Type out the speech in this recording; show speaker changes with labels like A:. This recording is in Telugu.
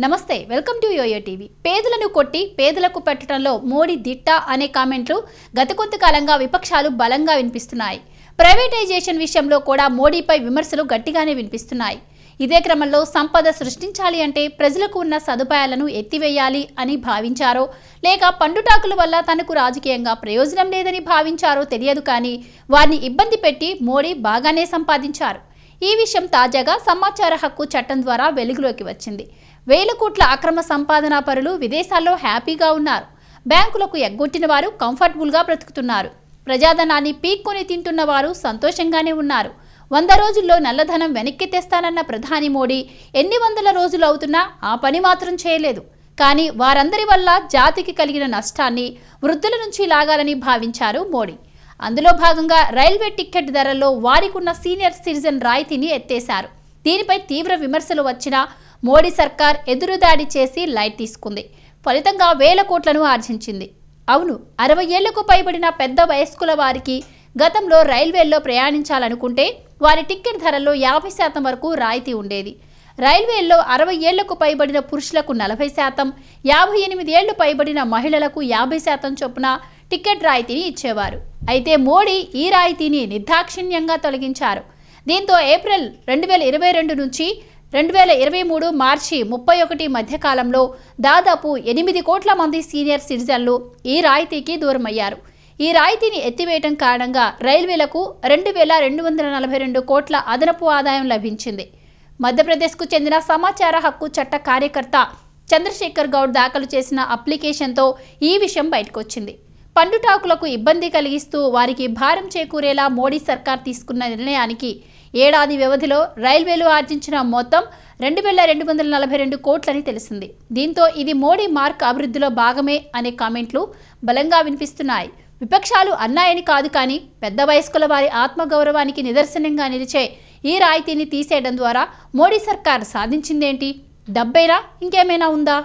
A: నమస్తే, వెల్కమ్ టు యోయో టీవీ. పేదలను కొట్టి పేదలకు పెట్టడంలో మోడీ దిట్ట అనే కామెంట్లు గత కొంతకాలంగా విపక్షాలు బలంగా వినిపిస్తున్నాయి. ప్రైవేటైజేషన్ విషయంలో కూడా మోడీపై విమర్శలు గట్టిగానే వినిపిస్తున్నాయి. ఇదే క్రమంలో సంపద సృష్టించాలి అంటే ప్రజలకు ఉన్న సదుపాయాలను ఎత్తివేయాలి అని భావించారో లేక పండుటాకుల వల్ల తనకు రాజకీయంగా ప్రయోజనం లేదని భావించారో తెలియదు, కానీ వారిని ఇబ్బంది పెట్టి మోడీ బాగానే సంపాదించారు. ఈ విషయం తాజాగా సమాచార హక్కు చట్టం ద్వారా వెలుగులోకి వచ్చింది. వేల కోట్ల అక్రమ సంపాదనా పరులు విదేశాల్లో హ్యాపీగా ఉన్నారు. బ్యాంకులకు ఎగ్గొట్టిన వారు కంఫర్టబుల్గా బ్రతుకుతున్నారు. ప్రజాధనాన్ని పీక్కొని తింటున్న వారు సంతోషంగానే ఉన్నారు. 100 రోజుల్లో నల్లధనం వెనక్కి తెస్తానన్న ప్రధాని మోడీ ఎన్ని వందల రోజులు అవుతున్నా ఆ పని మాత్రం చేయలేదు. కానీ వారందరి వల్ల జాతికి కలిగిన నష్టాన్ని వృద్ధుల నుంచి లాగాలని భావించారు మోడీ. అందులో భాగంగా రైల్వే టికెట్ ధరల్లో వారికున్న సీనియర్ సిటిజన్ రాయితీని ఎత్తేశారు. దీనిపై తీవ్ర విమర్శలు వచ్చినా మోడీ సర్కార్ ఎదురుదాడి చేసి లైట్ తీసుకుంది. ఫలితంగా వేల కోట్లను ఆర్జించింది. అవును, 60 ఏళ్లకు పైబడిన పెద్ద వయస్కుల వారికి గతంలో రైల్వేల్లో ప్రయాణించాలనుకుంటే వారి టికెట్ ధరల్లో 50% వరకు రాయితీ ఉండేది. రైల్వేల్లో 60 ఏళ్లకు పైబడిన పురుషులకు 40%, 58 ఏళ్లు పైబడిన మహిళలకు 50% చొప్పున టికెట్ రాయితీని ఇచ్చేవారు. అయితే మోడీ ఈ రాయితీని నిర్దాక్షిణ్యంగా తొలగించారు. దీంతో ఏప్రిల్ 2022 నుంచి 2023 మార్చి 31 మధ్యకాలంలో దాదాపు 8 కోట్ల మంది సీనియర్ సిటిజన్లు ఈ రాయితీకి దూరమయ్యారు. ఈ రాయితీని ఎత్తివేయడం కారణంగా రైల్వేలకు 2242 కోట్ల అదనపు ఆదాయం లభించింది. మధ్యప్రదేశ్కు చెందిన సమాచార హక్కు చట్ట కార్యకర్త చంద్రశేఖర్ గౌడ్ దాఖలు చేసిన అప్లికేషన్తో ఈ విషయం బయటకొచ్చింది. పండుటాకులకు ఇబ్బంది కలిగిస్తూ వారికి భారం చేకూరేలా మోడీ సర్కార్ తీసుకున్న నిర్ణయానికి ఏడాది వ్యవధిలో రైల్వేలు ఆర్జించిన మొత్తం 2242 కోట్లని తెలిసింది. దీంతో ఇది మోడీ మార్క్ అభివృద్ధిలో భాగమే అనే కామెంట్లు బలంగా వినిపిస్తున్నాయి. విపక్షాలు అన్నాయని కాదు, కానీ పెద్ద వయస్కుల వారి ఆత్మగౌరవానికి నిదర్శనంగా నిలిచే ఈ రాయితీని తీసేయడం ద్వారా మోడీ సర్కార్ సాధించిందేంటి? డబ్బేనా, ఇంకేమైనా ఉందా?